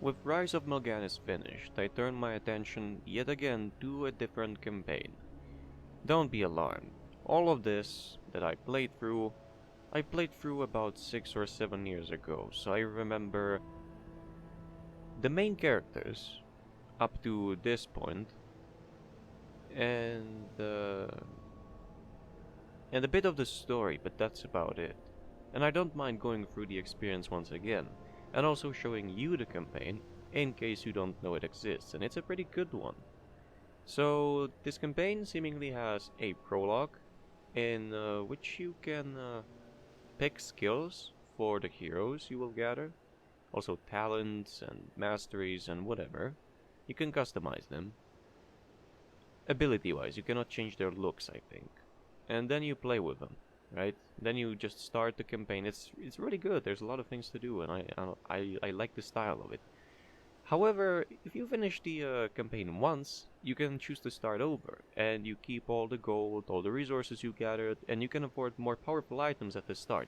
With Rise of Morgana's finished, I turned my attention yet again to a different campaign. Don't be alarmed. All of this that I played through about 6 or 7 years ago, so I remember the main characters up to this point, and and a bit of the story, but that's about it. And I don't mind going through the experience once again, and also showing you the campaign in case you don't know it exists, and it's a pretty good one. So this campaign seemingly has a prologue in which you can pick skills for the heroes you will gather, also talents and masteries and whatever. You can customize them. Ability wise, you cannot change their looks, I think. And then you play with them, right? Then you just start the campaign. It's really good. There's a lot of things to do, and I like the style of it. However, if you finish the campaign once, you can choose to start over, and you keep all the gold, all the resources you gathered, and you can afford more powerful items at the start.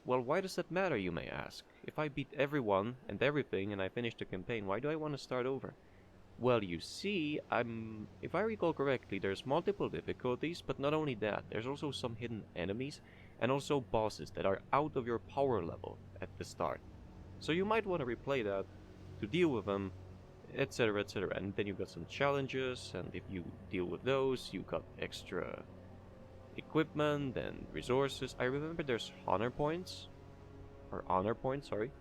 Well, why does that matter, you may ask? If I beat everyone and everything and I finish the campaign, why do I want to start over? Well, you see, if I recall correctly, there's multiple difficulties, but not only that, there's also some hidden enemies and also bosses that are out of your power level at the start. So you might want to replay that to deal with them, etc., etc. And then you got some challenges, and if you deal with those, you got extra equipment and resources. I remember there's honor points, sorry,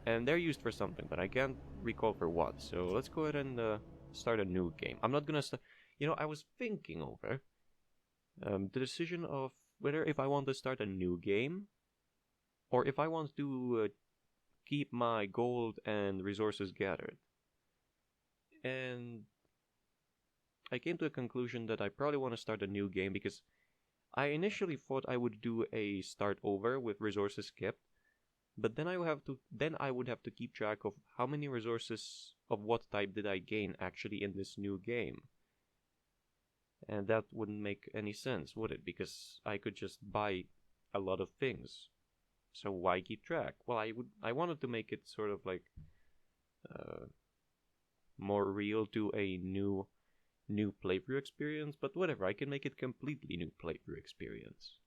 and they're used for something, but I can't recall for what. So let's go ahead and start a new game. I'm not gonna start. I was thinking over the decision of whether if I want to start a new game or if I want to keep my gold and resources gathered. And I came to a conclusion that I probably want to start a new game because I initially thought I would do a start over with resources kept, but then I would have to keep track of how many resources of what type did I gain actually in this new game. And that wouldn't make any sense, would it? Because I could just buy a lot of things. So why keep track? Well, I wanted to make it sort of like uh, more real to a new playthrough experience, but whatever, I can make it completely new playthrough experience.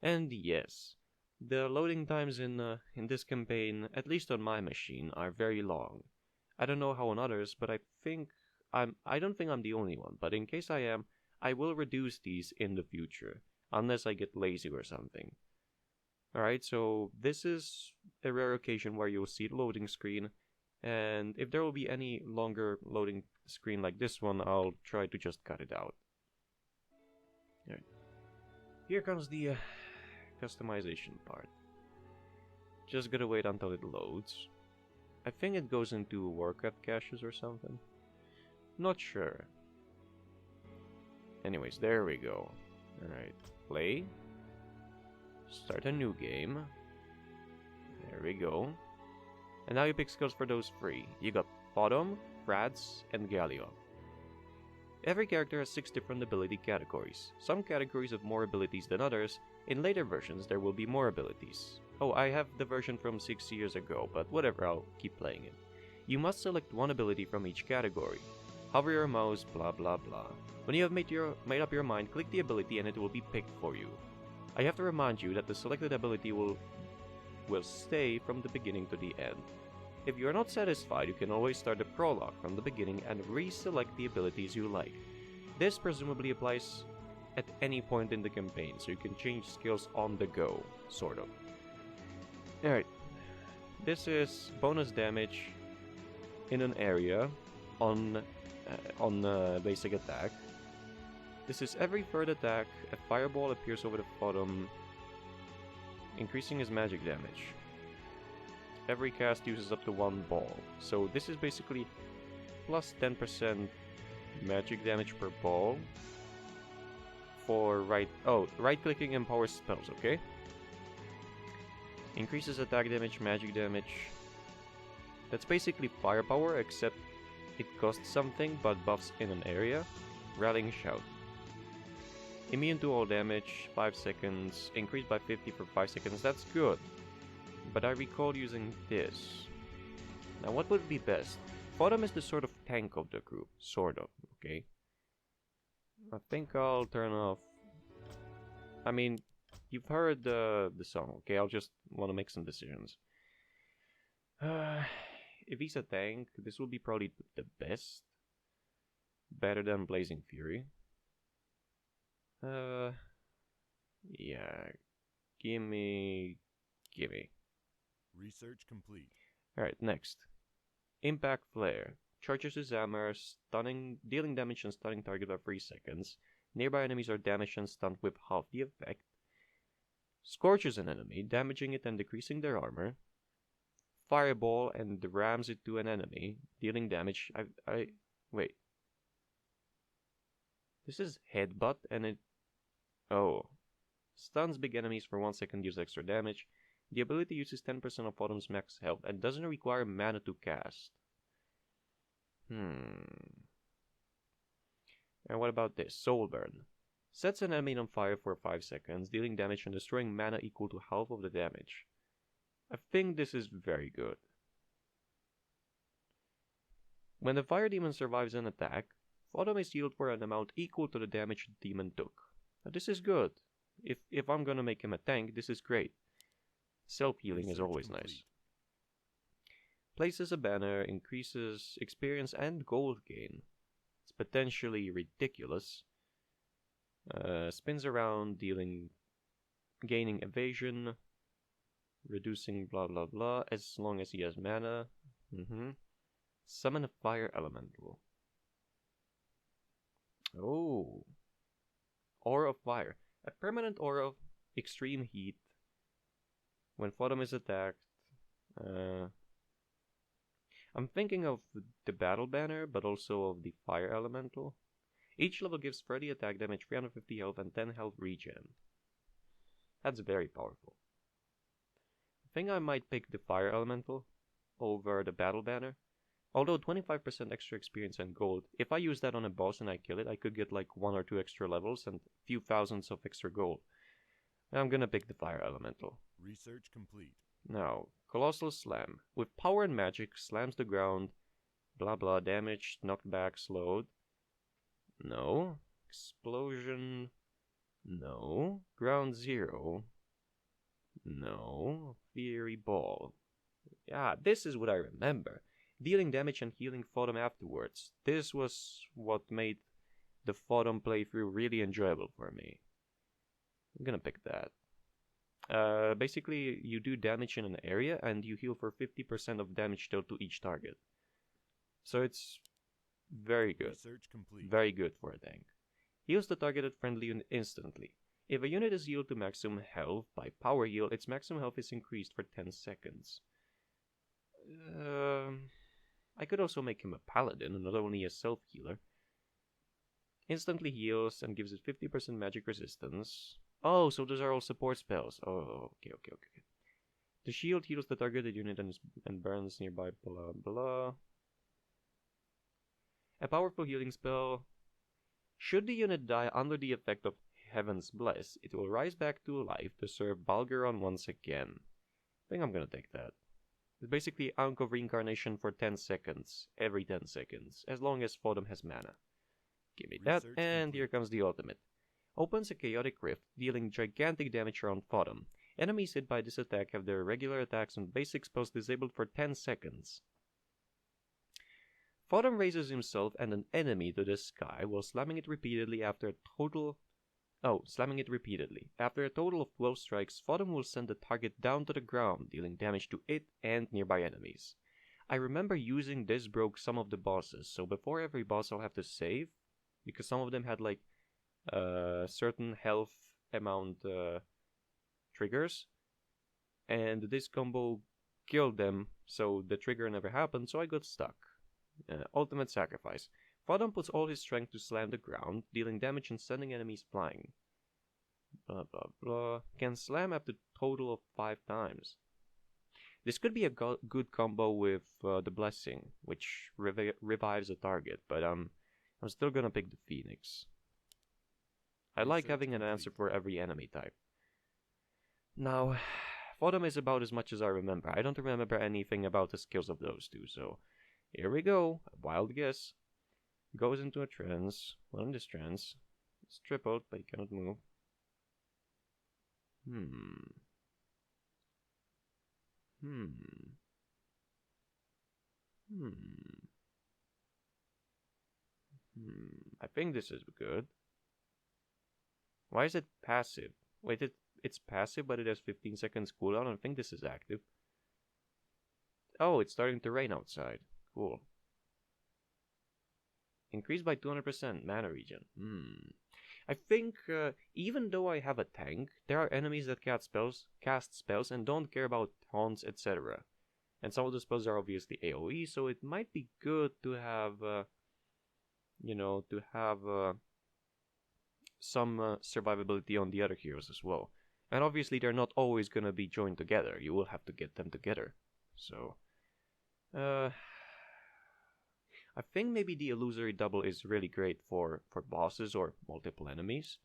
And yes, the loading times in this campaign, at least on my machine, are very long. I don't know how on others, but I don't think I'm the only one, but in case I am, I will reduce these in the future, unless I get lazy or something. Alright, so this is a rare occasion where you'll see the loading screen, and if there will be any longer loading screen like this one, I'll try to just cut it out. Alright. Here comes the customization part. Just gotta wait until it loads. I think it goes into Warcraft caches or something. Not sure. Anyways, there we go. Alright, play. Start a new game. There we go. And now you pick skills for those three. You got Bottom, Frads, and Galeoth. Every character has 6 different ability categories. Some categories have more abilities than others. In later versions, there will be more abilities. Oh, I have the version from 6 years ago, but whatever, I'll keep playing it. You must select one ability from each category. Hover your mouse, blah blah blah. When you have made up your mind, click the ability and it will be picked for you. I have to remind you that the selected ability will stay from the beginning to the end. If you are not satisfied, you can always start the prologue from the beginning and reselect the abilities you like. This presumably applies at any point in the campaign, so you can change skills on the go, sort of. Alright, this is bonus damage in an area on basic attack. This is every third attack, a fireball appears over the bottom, increasing his magic damage. Every cast uses up to 1 ball, so this is basically plus 10% magic damage per ball for right-clicking empowers spells, okay? Increases attack damage, magic damage. That's basically firepower, except it costs something but buffs in an area. Rallying Shout. Immune to all damage, 5 seconds, increased by 50 for 5 seconds, that's good. But I recall using this. Now, what would be best? Fodom is the sort of tank of the group, sort of, okay? I think I'll turn off... I mean, you've heard the song, okay? I'll just want to make some decisions. If he's a tank, this will be probably the best. Better than Blazing Fury. Yeah. Gimme. Research complete. Alright, next. Impact Flare. Charges his hammer, dealing damage and stunning target for 3 seconds. Nearby enemies are damaged and stunned with half the effect. Scorches an enemy, damaging it and decreasing their armor. Fireball and rams it to an enemy, dealing damage. Wait. This is Headbutt and it... Oh. Stuns big enemies for 1 second, deals extra damage. The ability uses 10% of Autumn's max health and doesn't require mana to cast. And what about this? Soul Burn. Sets an enemy on fire for 5 seconds, dealing damage and destroying mana equal to half of the damage. I think this is very good. When the fire demon survives an attack, Autumn is healed for an amount equal to the damage the demon took. Now, this is good. If I'm gonna make him a tank, this is great. Self-healing is always nice. Places a banner, increases experience and gold gain. It's potentially ridiculous. Spins around, gaining evasion, reducing blah blah blah, as long as he has mana. Summon a fire elemental. Oh. Aura of Fire. A permanent aura of extreme heat. When Fodom is attacked. I'm thinking of the battle banner, but also of the fire elemental. Each level gives 30 attack damage, 350 health, and 10 health regen. That's very powerful. I think I might pick the fire elemental over the battle banner. Although 25% extra experience and gold, if I use that on a boss and I kill it, I could get like 1 or 2 extra levels and a few thousands of extra gold. I'm gonna pick the fire elemental. Research complete. Now, Colossal Slam. With power and magic, slams the ground. Blah blah, damage, knockback, slowed. No. Explosion. No. Ground zero. No. Fiery Ball. Yeah, this is what I remember. Dealing damage and healing Fodom afterwards. This was what made the Fodom playthrough really enjoyable for me. I'm gonna pick that. Basically, you do damage in an area and you heal for 50% of damage dealt to each target. So it's very good. Research complete. Very good for a tank. Heals the targeted friendly unit instantly. If a unit is healed to maximum health by power heal, its maximum health is increased for 10 seconds. I could also make him a paladin and not only a self-healer. Instantly heals and gives it 50% magic resistance. Oh, so those are all support spells. Oh, okay. The shield heals the targeted unit and burns nearby blah blah. A powerful healing spell. Should the unit die under the effect of Heaven's Bless, it will rise back to life to serve Balgaron once again. I think I'm gonna take that. It's basically Ankh of Reincarnation for 10 seconds, every 10 seconds, as long as Fodom has mana. Give me that, and here comes the ultimate. Opens a chaotic rift, dealing gigantic damage around Fodom. Enemies hit by this attack have their regular attacks and basic spells disabled for 10 seconds. Fodom raises himself and an enemy to the sky while slamming it repeatedly after a total of 12 strikes. Fodom will send the target down to the ground, dealing damage to it and nearby enemies. I remember using this broke some of the bosses, so before every boss I'll have to save, because some of them had like certain health amount triggers, and this combo killed them, so the trigger never happened, so I got stuck. Ultimate Sacrifice. Fodom puts all his strength to slam the ground, dealing damage and sending enemies flying. Blah blah blah. Can slam up to total of 5 times. This could be a good combo with the Blessing, which revives a target, but I'm still gonna pick the Phoenix. I like having an answer for every enemy type. Now, Photom is about as much as I remember. I don't remember anything about the skills of those two, so here we go. A wild guess. Goes into a trance. Well, in this trance, it's tripled, but he cannot move. Hmm. I think this is good. Why is it passive? Wait, it's passive, but it has 15 seconds cooldown. I think this is active. Oh, it's starting to rain outside. Cool. Increased by 200% mana regen. I think even though I have a tank, there are enemies that cast spells and don't care about taunts, etc. And some of the spells are obviously AoE, so it might be good to have, some survivability on the other heroes as well. And obviously they're not always gonna be joined together. You will have to get them together. So, I think maybe the illusory double is really great for bosses or multiple enemies.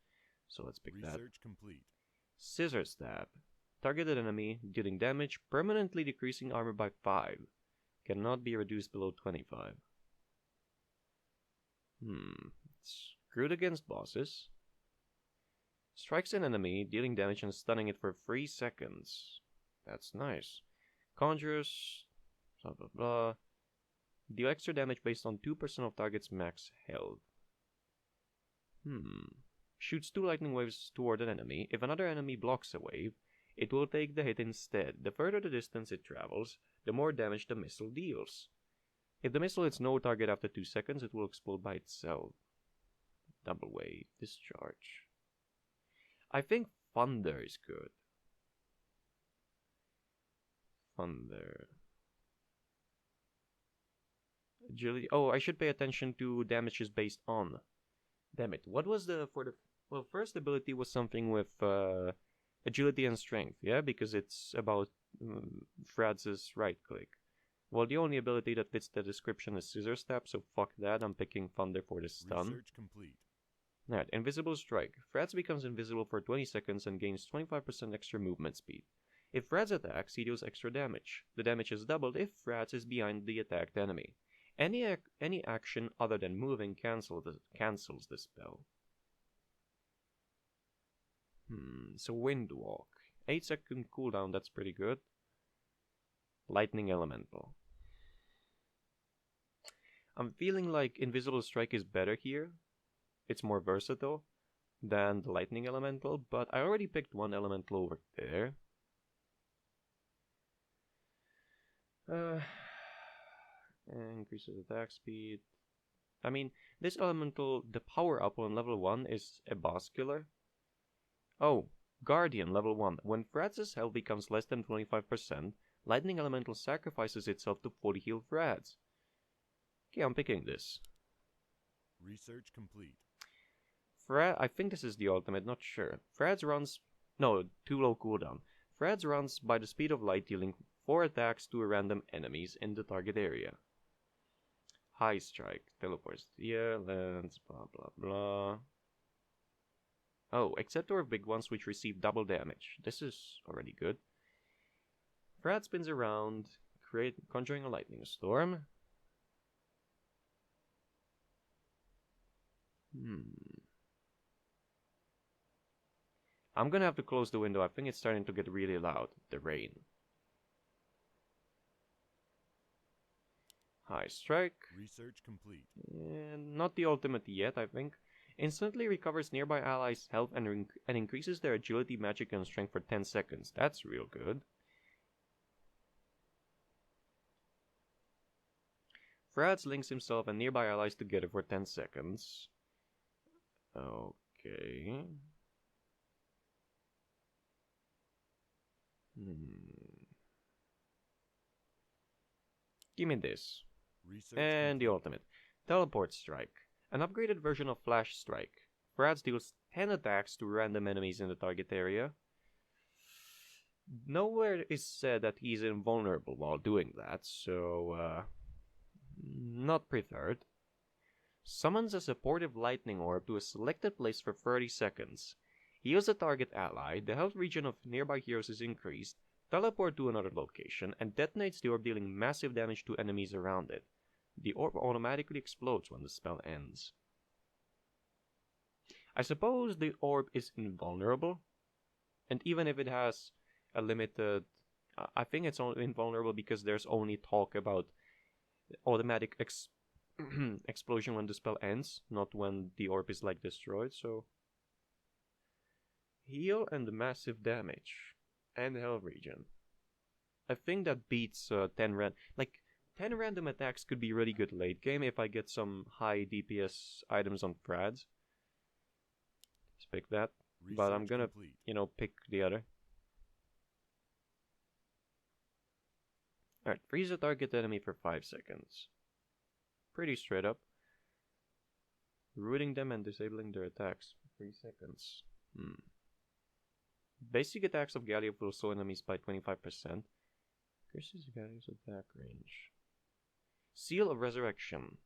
So let's pick that. Research complete. Scissor Stab. Targeted enemy, dealing damage, permanently decreasing armor by 5. Cannot be reduced below 25. It's good against bosses. Strikes an enemy, dealing damage and stunning it for 3 seconds. That's nice. Conjures, blah blah blah. Deal extra damage based on 2% of target's max health. Shoots 2 lightning waves toward an enemy. If another enemy blocks a wave, it will take the hit instead. The further the distance it travels, the more damage the missile deals. If the missile hits no target after 2 seconds, it will explode by itself. Double wave. Discharge. I think Thunder is good. Thunder. Agility. Oh, I should pay attention to damages based on. Damn it. What was well, first ability was something with agility and strength, yeah? Because it's about Frazz's right click. Well, the only ability that fits the description is Scissor Stab, so fuck that. I'm picking Thunder for the stun. Research complete. Alright, Invisible Strike. Fratz becomes invisible for 20 seconds and gains 25% extra movement speed. If Fratz attacks, he deals extra damage. The damage is doubled if Fratz is behind the attacked enemy. Any action other than moving cancels the spell. So Wind Walk. 8-second cooldown, that's pretty good. Lightning Elemental. I'm feeling like Invisible Strike is better here. It's more versatile than the Lightning Elemental, but I already picked one Elemental over there. Increases attack speed. I mean, this Elemental, the power up on level 1 is a boss killer. Oh, Guardian level 1. When Frazz's health becomes less than 25%, Lightning Elemental sacrifices itself to fully heal Frazz. Okay, I'm picking this. Research complete. I think this is the ultimate, not sure. Frazz runs... No, too low cooldown. Frazz runs by the speed of light, dealing 4 attacks to random enemies in the target area. High Strike. Teleports. Yeah, lands, blah blah blah. Oh, except for big ones which receive double damage. This is already good. Frazz spins around, conjuring a lightning storm. I'm gonna have to close the window. I think it's starting to get really loud. The rain. High Strike. Research complete. And not the ultimate yet, I think. Instantly recovers nearby allies' health and increases their agility, magic, and strength for 10 seconds. That's real good. Frazz links himself and nearby allies together for 10 seconds. Okay. Give me this. Research And the complete. ultimate. Teleport Strike. An upgraded version of Flash Strike. Frazz deals 10 attacks to random enemies in the target area. Nowhere is said that he's invulnerable while doing that, so not preferred. Summons a supportive lightning orb to a selected place for 30 seconds. Heals a target ally, the health region of nearby heroes is increased, Teleport to another location and detonates the orb, dealing massive damage to enemies around it. The orb automatically explodes when the spell ends. I suppose the orb is invulnerable, and even if it has a limited... I think it's only invulnerable because there's only talk about automatic explosion when the spell ends, not when the orb is like destroyed, so... Heal and massive damage. And Hell Regen. I think that beats 10 random attacks could be really good late game if I get some high DPS items on Frads. Let's pick that. But I'm gonna, pick the other. Alright, freeze a target enemy for 5 seconds. Pretty straight up. Rooting them and disabling their attacks for 3 seconds. Basic attacks of Galeoth will slow enemies by 25%. Increases Galeoth's attack range. Seal of Resurrection.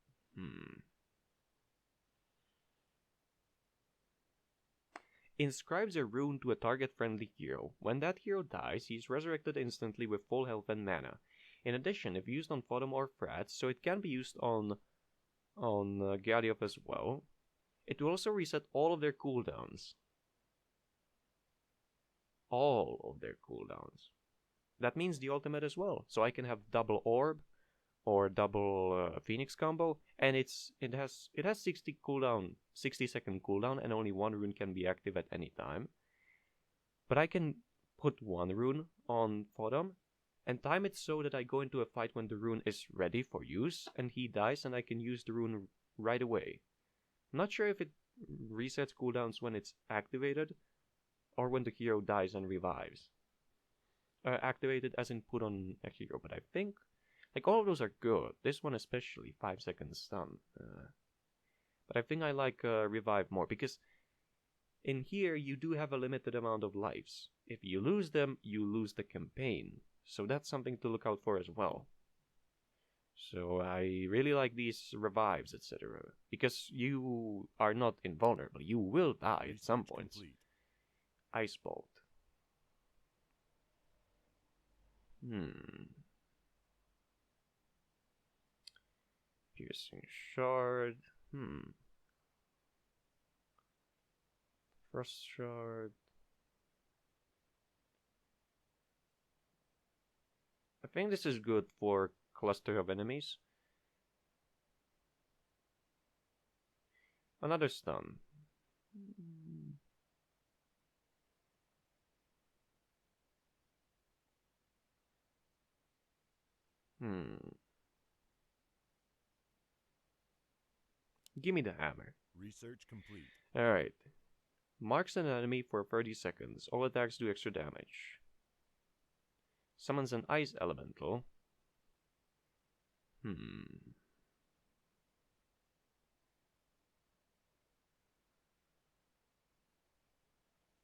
Inscribes a rune to a target-friendly hero. When that hero dies, he is resurrected instantly with full health and mana. In addition, if used on Fodom or Frats, so it can be used on Galeoth as well, it will also reset all of their cooldowns. All of their cooldowns. That means the ultimate as well. So I can have double orb or double Phoenix combo, and it has 60-second cooldown, and only one rune can be active at any time. But I can put one rune on Fodom and time it so that I go into a fight when the rune is ready for use, and he dies, and I can use the rune right away. I'm not sure if it resets cooldowns when it's activated, or when the hero dies and revives. Activated as in put on a hero, but I think all of those are good. This one especially, 5 seconds stun. But I think I like revive more, because in here you do have a limited amount of lives. If you lose them, you lose the campaign. So that's something to look out for as well. So I really like these revives, etc. Because you are not invulnerable. You will die at some points. Ice Bolt. Piercing Shard. Frost Shard. I think this is good for cluster of enemies. Another stun. Give me the hammer. Research complete. Alright. Marks an enemy for 30 seconds. All attacks do extra damage. Summons an ice elemental.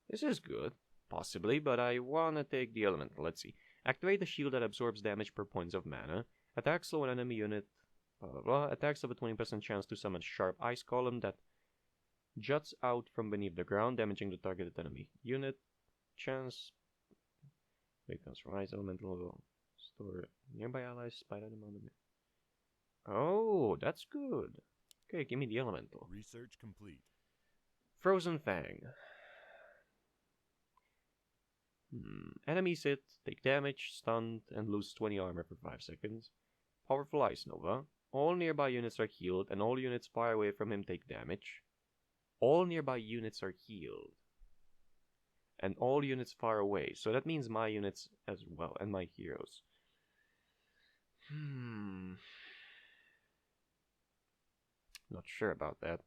This is good, possibly, but I wanna take the elemental. Let's see. Activate the shield that absorbs damage per points of mana. Attack slow an enemy unit. Blah blah blah. Attacks have a 20% chance to summon sharp ice column that juts out from beneath the ground, damaging the targeted enemy unit. Chance. Wait, comes from ice elemental. Store nearby allies by that amount of. Oh, that's good. Okay, give me the elemental. Research complete. Frozen Fang. Enemies hit, take damage, stunned, and lose 20 armor for 5 seconds. Powerful Ice Nova. All nearby units are healed, and all units far away from him take damage. All nearby units are healed. And all units far away. So that means my units as well, and my heroes. Not sure about that.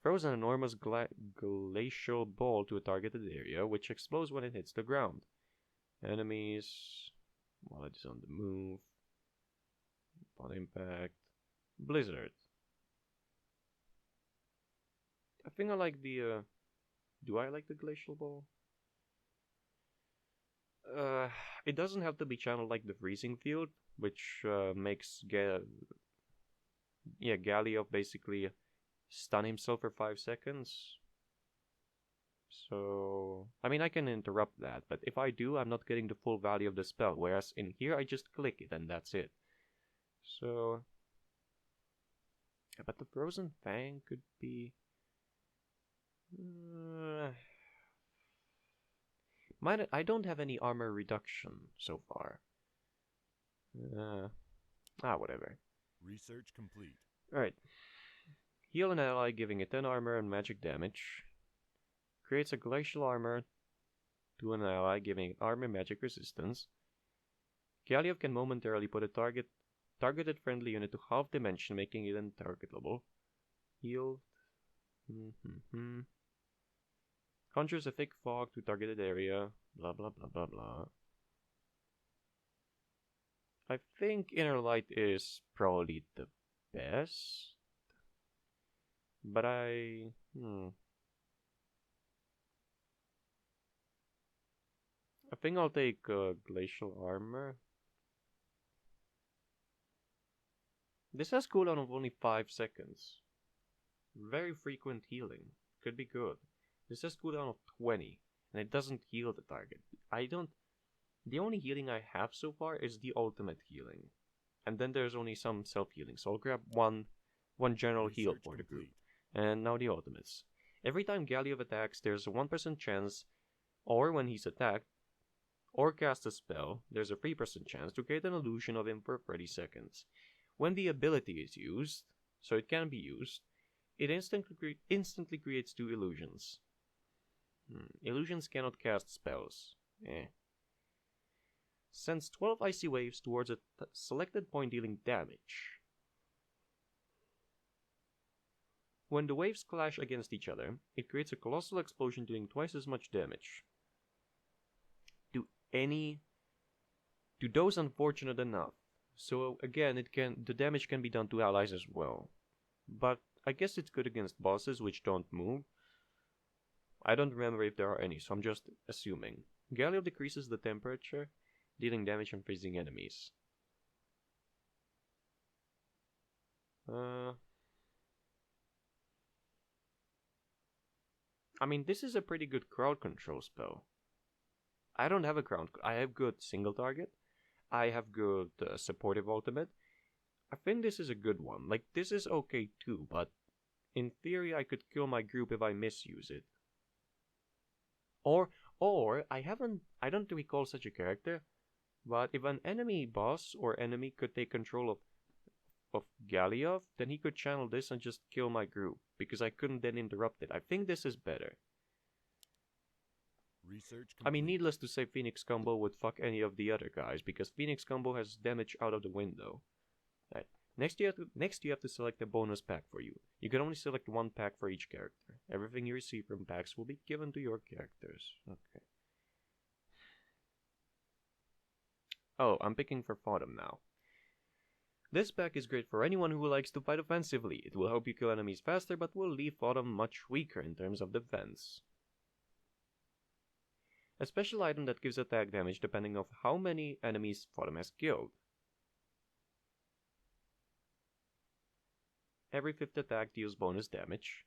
Throws an enormous glacial ball to a targeted area, which explodes when it hits the ground. Enemies, while it is on the move. Upon impact. Blizzard. I think I like the, do I like the glacial ball? It doesn't have to be channeled like the freezing field, which makes Galeoth basically stun himself for 5 seconds. So, I mean, I can interrupt that, but if I do, I'm not getting the full value of the spell, whereas in here, I just click it and that's it. So, but the Frozen Fang could be... I don't have any armor reduction so far. Whatever. Research complete. Alright. Heal an ally, giving it 10 armor and magic damage. Creates a glacial armor to an ally, giving it armor magic resistance. Galeoth can momentarily put a targeted friendly unit to half dimension, making it untargetable. Heal. Conjures a thick fog to targeted area. Blah blah blah blah blah. I think Inner Light is probably the best. But I think I'll take Glacial Armor. This has cooldown of only 5 seconds. Very frequent healing. Could be good. This has cooldown of 20. And it doesn't heal the target. The only healing I have so far is the ultimate healing. And then there's only some self-healing. So I'll grab one general heal for the group. And now the ultimates. Every time Galeoth attacks, there's a 1% chance, or when he's attacked, or cast a spell, there's a 3% chance to create an illusion of him for 30 seconds. When the ability is used, so it can be used, it instantly creates 2 illusions. Illusions cannot cast spells. Sends 12 icy waves towards a selected point, dealing damage. When the waves clash against each other, it creates a colossal explosion doing twice as much damage. To those unfortunate enough. So again, the damage can be done to allies as well. But I guess it's good against bosses which don't move. I don't remember if there are any, so I'm just assuming. Galeoth decreases the temperature, dealing damage on freezing enemies. I mean, this is a pretty good crowd control spell. I don't have a crowd. I have good single target. I have good supportive ultimate. I think this is a good one. Like, this is okay too, but in theory I could kill my group if I misuse it. Or I don't recall such a character, but if an enemy boss or enemy could take control of Galeoth, then he could channel this and just kill my group, because I couldn't then interrupt it. I think this is better. I mean, needless to say, Phoenix Combo would fuck any of the other guys, because Phoenix Combo has damage out of the window. Right. Next you have to select a bonus pack for you. You can only select 1 pack for each character. Everything you receive from packs will be given to your characters. Okay. Oh, I'm picking for Fodom now. This pack is great for anyone who likes to fight offensively. It will help you kill enemies faster, but will leave Fodom much weaker in terms of defense. A special item that gives attack damage depending on how many enemies Fodom has killed. Every 5th attack deals bonus damage.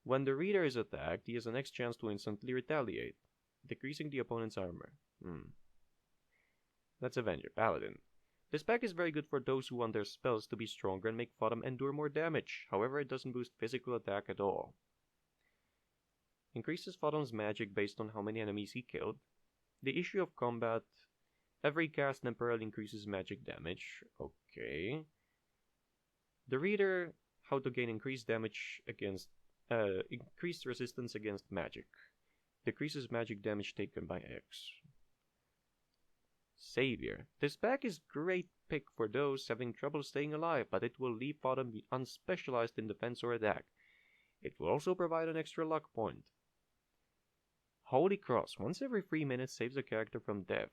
When the reader is attacked, he has the next chance to instantly retaliate, decreasing the opponent's armor. That's Avenger Paladin. This pack is very good for those who want their spells to be stronger and make Fodom endure more damage. However, it doesn't boost physical attack at all. Increases Fodom's magic based on how many enemies he killed. The issue of combat. Every cast temporarily increases magic damage. Okay. The reader, how to gain increased damage against increased resistance against magic. Decreases magic damage taken by X. Savior. This pack is great pick for those having trouble staying alive, but it will leave Fodom unspecialized in defense or attack. It will also provide an extra luck point. Holy Cross. Once every 3 minutes saves a character from death.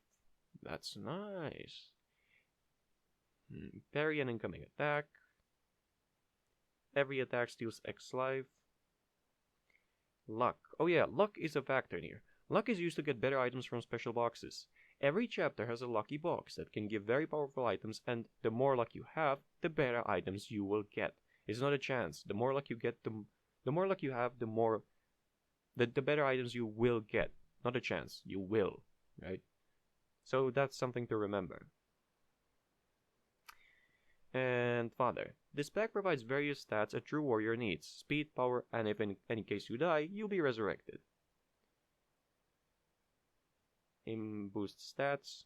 That's nice. Parry an incoming attack. Every attack steals X life. Luck. Oh yeah, luck is a factor here. Luck is used to get better items from special boxes. Every chapter has a lucky box that can give very powerful items, and the more luck you have, the better items you will get. It's not a chance. The more luck you get, the more luck you have, the more The better items you will get. Not a chance, you will, right? So that's something to remember. And Father. This pack provides various stats a true warrior needs. Speed, power, and if in any case you die, you'll be resurrected. Boost stats.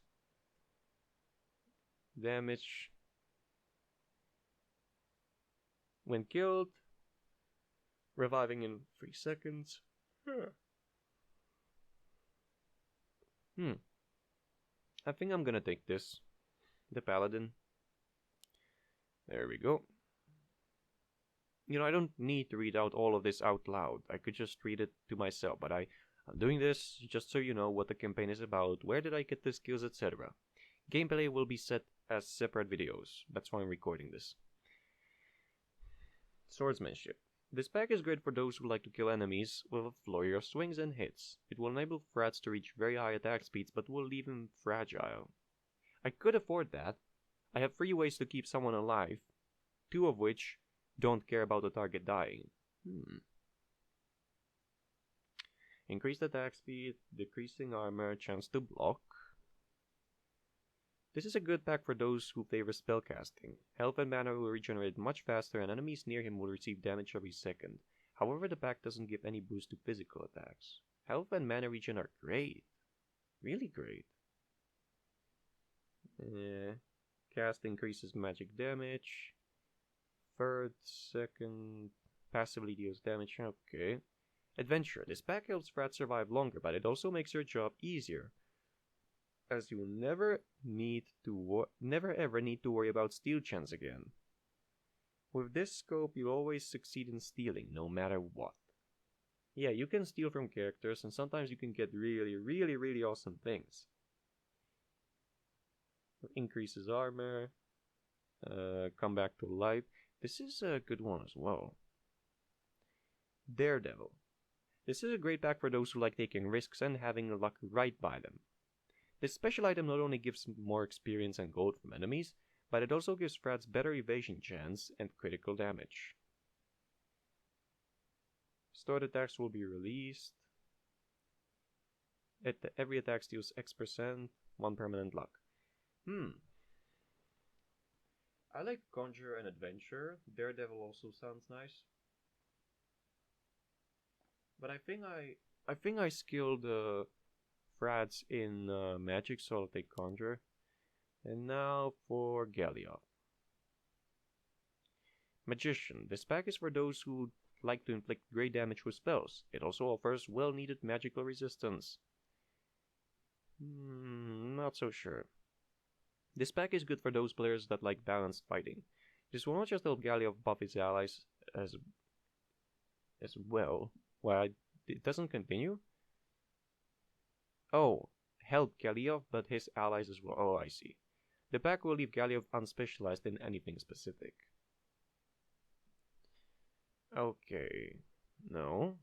Damage. When killed. Reviving in 3 seconds. I think I'm gonna take this. The Paladin. There we go. You know, I don't need to read out all of this out loud. I could just read it to myself, but I'm doing this just so you know what the campaign is about, where did I get the skills, etc. Gameplay will be set as separate videos. That's why I'm recording this. Swordsmanship. This pack is great for those who like to kill enemies with a flurry of swings and hits. It will enable Frats to reach very high attack speeds, but will leave him fragile. I could afford that. I have 3 ways to keep someone alive, 2 of which don't care about the target dying. Increased attack speed, decreasing armor, chance to block. This is a good pack for those who favor spellcasting. Health and mana will regenerate much faster and enemies near him will receive damage every second. However, the pack doesn't give any boost to physical attacks. Health and mana regen are great. Really great. Cast increases magic damage. Third, second, passively deals damage. Okay. Adventure. This pack helps Frats survive longer, but it also makes your job easier, as you never ever need to worry about steal chance again. With this scope, you'll always succeed in stealing, no matter what. Yeah, you can steal from characters, and sometimes you can get really awesome things. Increases armor. Come back to life. This is a good one as well. Daredevil. This is a great pack for those who like taking risks and having luck right by them. This special item not only gives more experience and gold from enemies, but it also gives Frats better evasion chance and critical damage. Stored attacks will be released. Every attack steals X%, 1 permanent luck. I like Conjure and Adventure. Daredevil also sounds nice. But I think I skilled Frats in Magic, so I'll take Conjure. And now for Galeoth. Magician. This pack is for those who like to inflict great damage with spells. It also offers well-needed magical resistance. Not so sure. This pack is good for those players that like balanced fighting. This will not just help Galeoth buff his allies as well. Well, it doesn't continue? Oh, help Galeoth, but his allies as well. Oh, I see. The pack will leave Galeoth unspecialized in anything specific. Okay. No.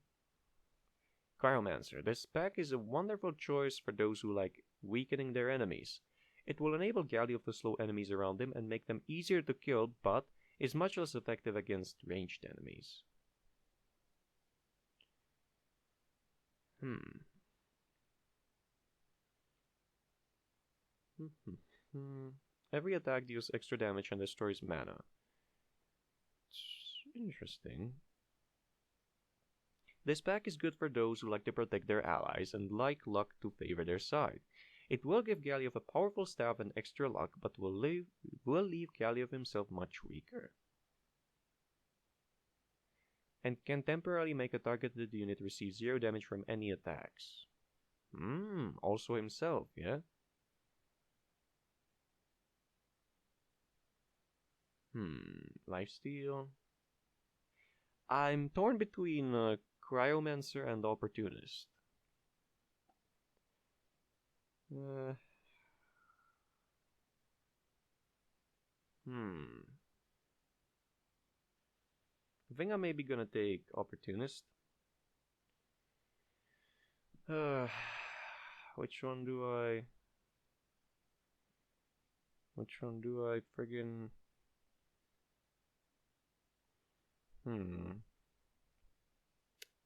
Cryomancer. This pack is a wonderful choice for those who like weakening their enemies. It will enable Galeoth to slow enemies around him and make them easier to kill, but is much less effective against ranged enemies. Every attack deals extra damage and destroys mana. It's interesting. This pack is good for those who like to protect their allies and like luck to favor their side. It will give Galeoth a powerful staff and extra luck, but will leave Galeoth himself much weaker. And can temporarily make a targeted unit receive 0 damage from any attacks. Also himself, yeah? Lifesteal. I'm torn between Cryomancer and Opportunist. I think I'm maybe gonna take Opportunist. Which one do I friggin...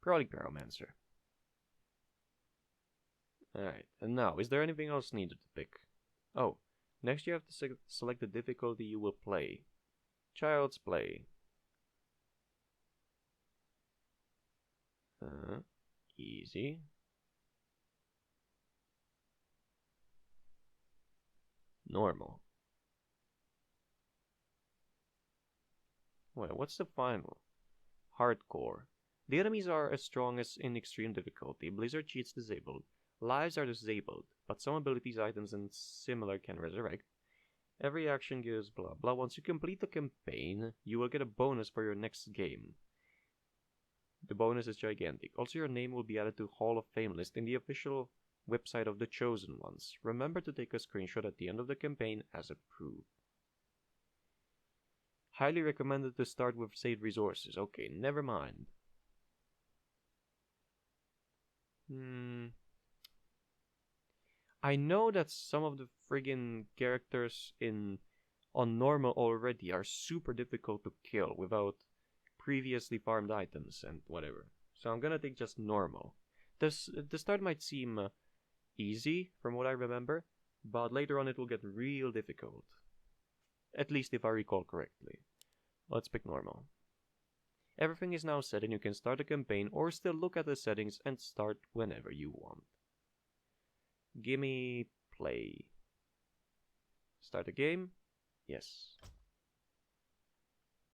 Probably Pyromancer. Alright, and now, is there anything else needed to pick? Oh, next you have to select the difficulty you will play. Child's Play. Easy. Normal. Wait, what's the final? Hardcore. The enemies are as strong as in extreme difficulty. Blizzard cheats disabled. Lives are disabled, but some abilities, items, and similar can resurrect. Every action gives blah blah. Once you complete the campaign, you will get a bonus for your next game. The bonus is gigantic. Also, your name will be added to Hall of Fame list in the official website of the Chosen Ones. Remember to take a screenshot at the end of the campaign as a proof. Highly recommended to start with saved resources. Okay, never mind. I know that some of the friggin' characters on normal already are super difficult to kill without previously farmed items and whatever. So I'm gonna take just normal. The start might seem easy from what I remember, but later on it will get real difficult. At least if I recall correctly. Let's pick normal. Everything is now set and you can start a campaign or still look at the settings and start whenever you want. Gimme play. Start a game? Yes.